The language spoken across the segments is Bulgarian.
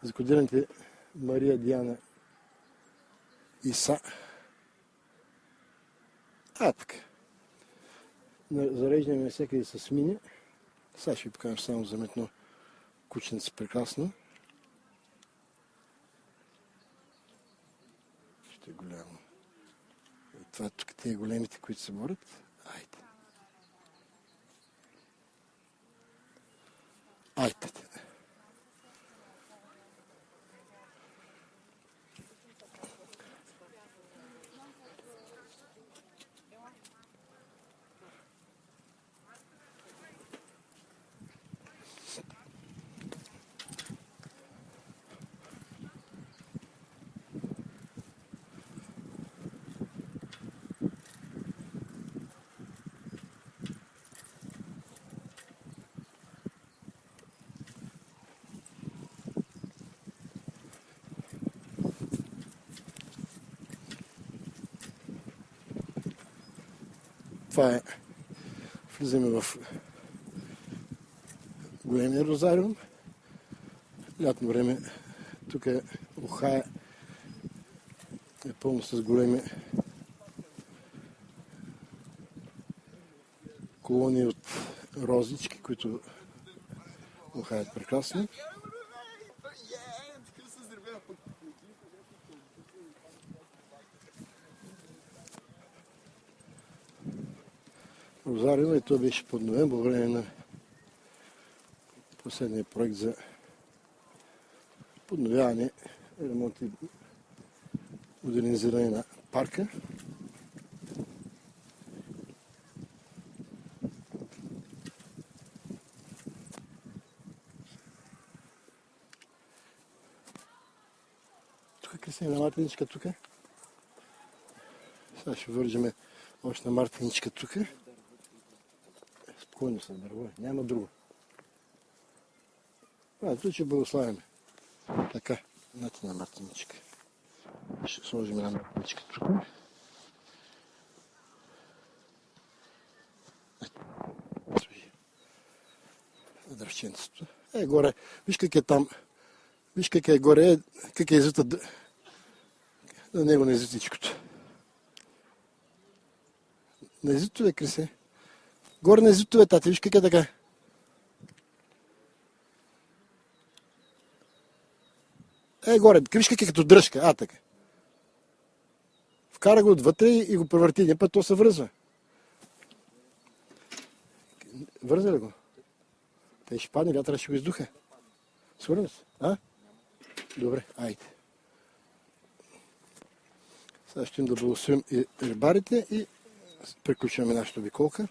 закодираните Мария, Диана, Иса. Така. Зареждаме навсякъде с мини. Сега ще ви покажем само заметно кученце прекрасно. Ще е голямо. Това тук тези големите, които се борят. Айде. Айде. Това е. Влизаме в големия розариум. Лятно време тук е Охая е пълно с големи колонии от розички, които ухаят прекрасно. Розариум и той беше подновен благодарение на последния проект за подновяване, ремонт и модернизиране на парка. Тук кресена на мартиничка тук. Сега ще вържеме още на мартиничка тук. Спокойно се дърво, няма друго. Тук ще благославяме. Така, нати на мартиничка. Ще сложим една мартиничка тук. Дръвченцето. Горе. Виж как е там. Виж как е горе. Как е извита. На него не извитичкото. На извитове, Крисе. Горе на извитове, тати. Виж как е така. Горе. Виж как е като дръжка. Така. Вкара го отвътре и го превърти. Един път то се връзва. Върза ли го? Те ще падне, вятъра ще го издуха. Сигурен ли си? Добре, айде. Сега ще им да благословим и рибарите и приключваме нашата обиколка.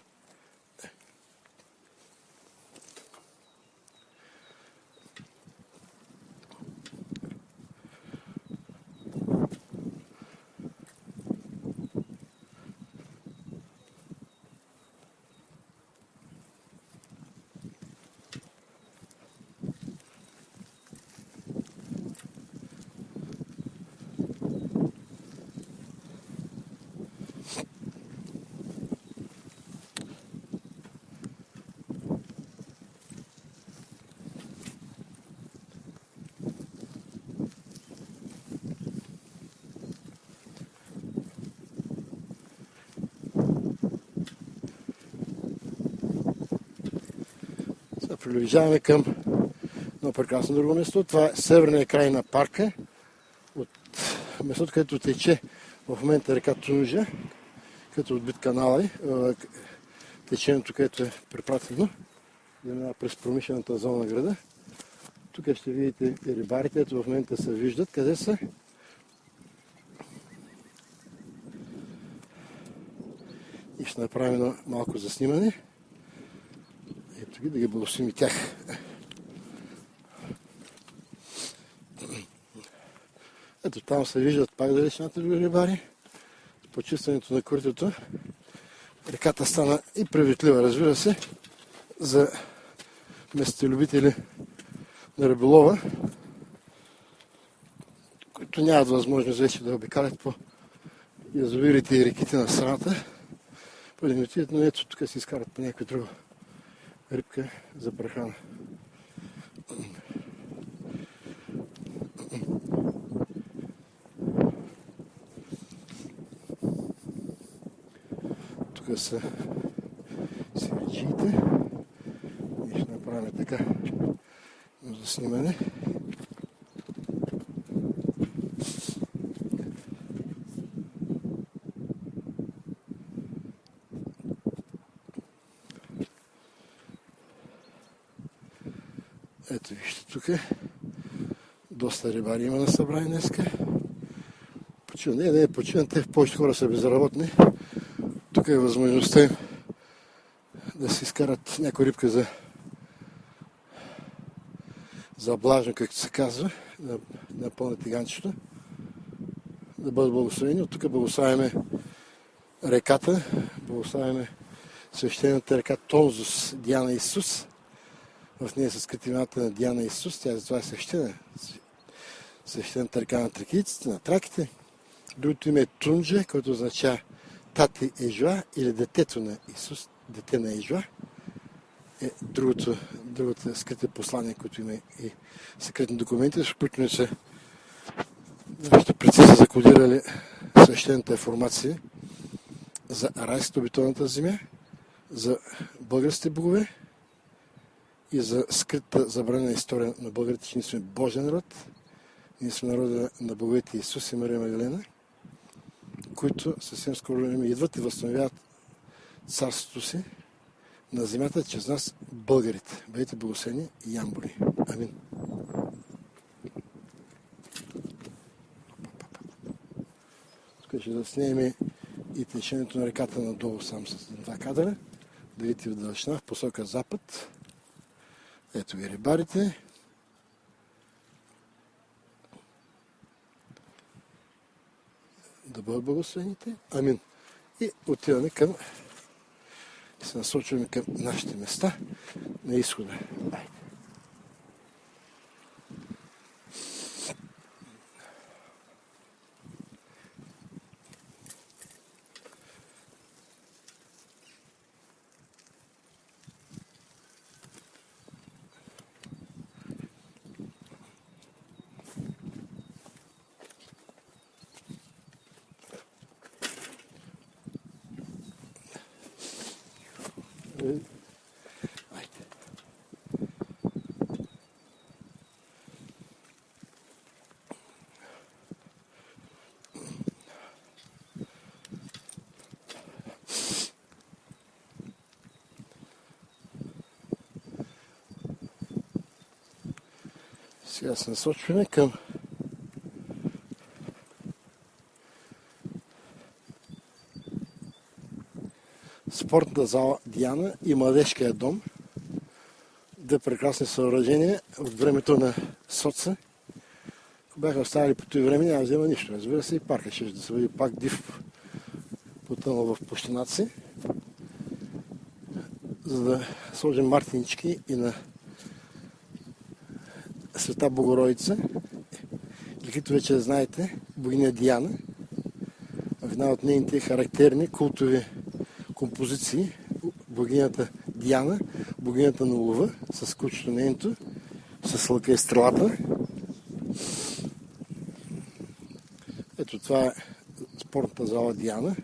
Приближаваме към едно прекрасно друго место. Това е северния край на парка. От местото, където тече в момента река Тунджа, като отбит канала, течението, където е препратено, минава през промишлената зона на града. Тук ще видите и рибарите, ето в момента се виждат. Къде са? И ще направим малко заснимане. Ето ги, да ги благословим и тях. Ето там се виждат пак далечната други рибари. С почистването на коритото. Реката стана и приветлива, разбира се, за местолюбители на риболова, които нямат възможност вече да обикалят по язовирите и реките на страната. Поради отидат, но ето тук си изкарат по някаква друга рибка за прехрана. Тук са сиреджиите. И ще направим така за снимане. Ето вижте тук. Доста рибари има на събрание днеска. Не е почиван, те повече хора са безработни. Тук е възможността им да си изкарат някоя рибка за блажно, както се казва, на пълна тиганчето, да бъдат благословени. От тук благославяме реката, благославяме свещената река Тонзус, Диана Исус. В нея са скрити имената на Диана Исус, тя затова е свещена. Свещената река на тракийците, на траките. Другото име е Тунджа, което означава Тати Ежуа или детето на Исус, дете на Ежуа. Е другото скрите послание, което има и секретни документи, с които са нашите предци са закодирали свещената информация за арайската обитованата земя, за българските богове и за скрита забранена история на българите, че ние сме Божен народ. Ние сме народа на боговете Исус и Мария Магдалена, които съвсем скоро време идват и възстановяват царството си на земята чрез нас, българите. Бъдете благословени и ямболи. Амин. Тук ще заснеме и течението на реката надолу сам с два кадъра. Да видите в дължина в посока запад. Ето ви рибарите. Да бъдат благословените. Амин. И отиваме към и се насочваме към нашите места на изхода. Айде. Сега се насочваме към спортната зала Диана и младежкия дом. Две прекрасни съоръжения от времето на соца. Ако бяха останали по това време, няма да взема нищо. Разбира се, и парка ще да се бъде пак див, потънал в пущината си. За да сложим мартинички и на Света Богородица, или като вече знаете, богиня Диана, в една от нейните характерни култови композиции, богинята Диана, богинята на лова, с кучето нейното, с лъка и стрелата. Ето това е спортната зала Диана,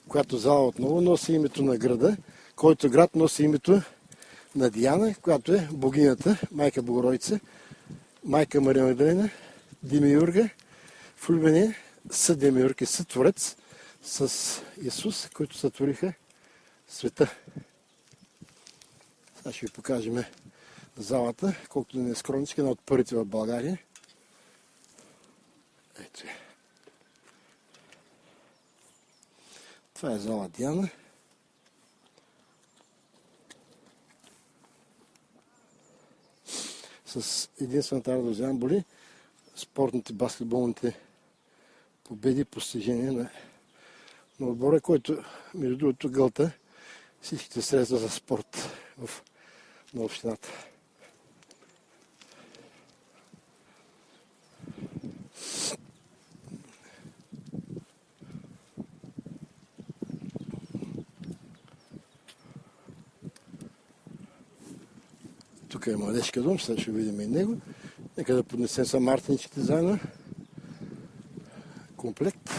която зала отново носи името на града, който град носи името на Диана, която е богинята, майка Богородица, майка Мария Магдалена, Демиурга, влюбения съдемиург и сътворец с Исус, които сътвориха света. Сега ще ви покажем залата, колкото да не е скромничка, една от първите в България. Ето е. Това е зала Диана. С единствената радост Ямболи, спортните, баскетболните победи и постижения на отбора, който, между другото, гълта всичките средства за спорт на общината. Тук е младежкия дом, сега ще видим и него. Нека да поднесем са мартиничките заедно. Комплект.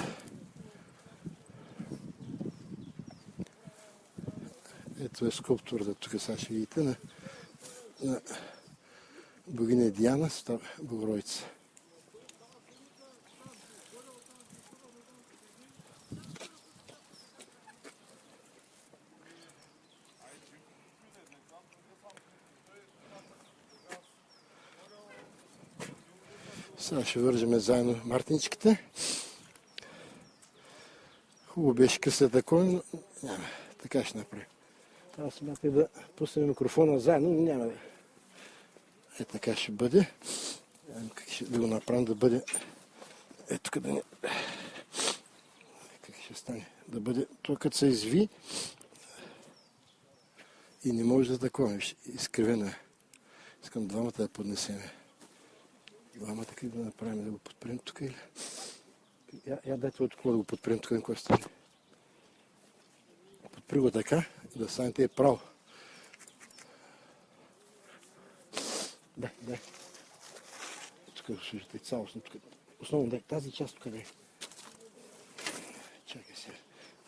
Ето е скулптурата, тук сега ще видите, на богиня Диана, Света Богородица. Сега ще вържеме заедно мартиничките. Хубаво беше късата кой, но няма. Така ще направим. Аз смятах да пуснем микрофона заедно, но няма да. Е, така ще бъде. Как ще да го направим да бъде. Е, тук да не. Как ще стане? Да бъде. Тук като се изви и не може да такова. Изкривено е. Искам двамата да поднесеме. Двамата как да направим, да го подпрем тук или? Я дайте от да го подпрем тук, на кой стане. Подпри го така, да станете право. Дай. Тук го служите цялостно. Основно дай тази част тук дай. Чакай се,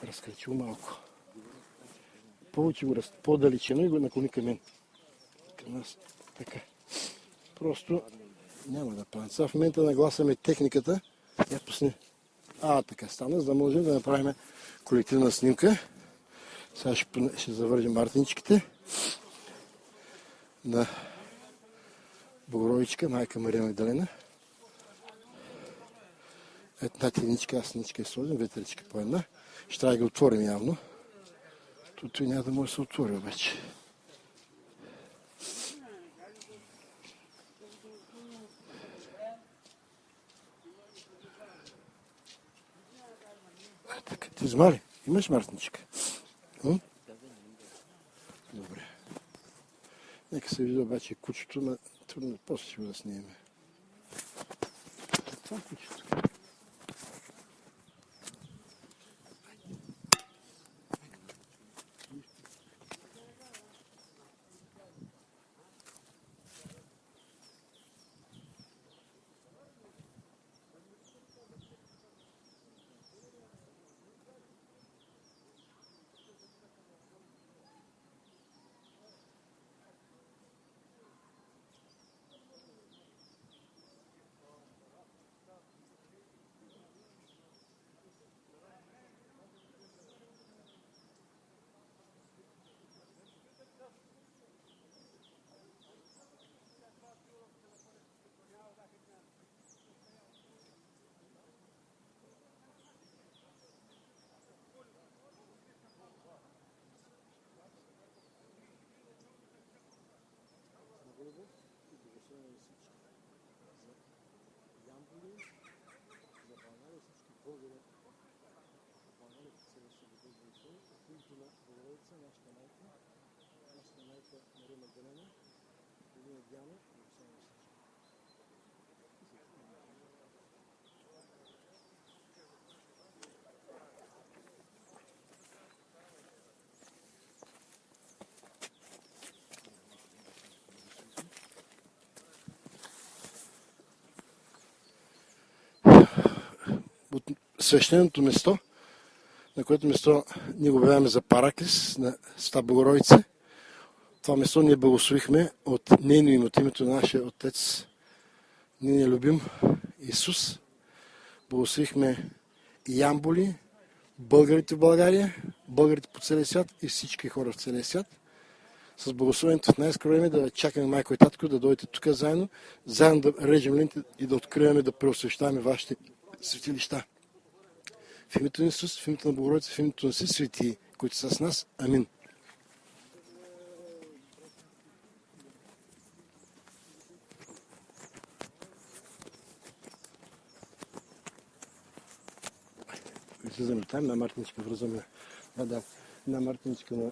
разкречил малко. Получи го по-далечено и го наклони към мен. Към нас. Така. Просто няма да правим. Сега в момента нагласяме техниката. Я пусни. Така стана, за да можем да направим колективна снимка. Сега ще завържем мартиничките на Богородичка, майка Мария Магдалена. Една единичка, аз единичка я сложим, ветричка по една. Ще трябва да ги отворим явно. Тут няма да може да се отвори обаче. Така, ти взма ли? Имаш мартиничка? Добре. Нека се вижда обаче кучето, но трудно, после ще го да снимем. Това кучето. От свещеното место, на което место ние го обявяваме за Параклис на Света Богородица. Това место ние благословихме от нейно име, от името на нашия Отец, нейния любим Исус. Благословихме и Ямболи, българите в България, българите по целия свят и всички хора в целия свят. С благословението в най-скоро време да чакаме майко и татко да дойдете тук заедно да режем ленти и да откриваме, да преосвещаваме вашите светилища. В името на Исус, в името на Богородица, в името на всички светии, които са с нас. Амин. Излизаме там, на мартиничка връзваме. На мартиничка на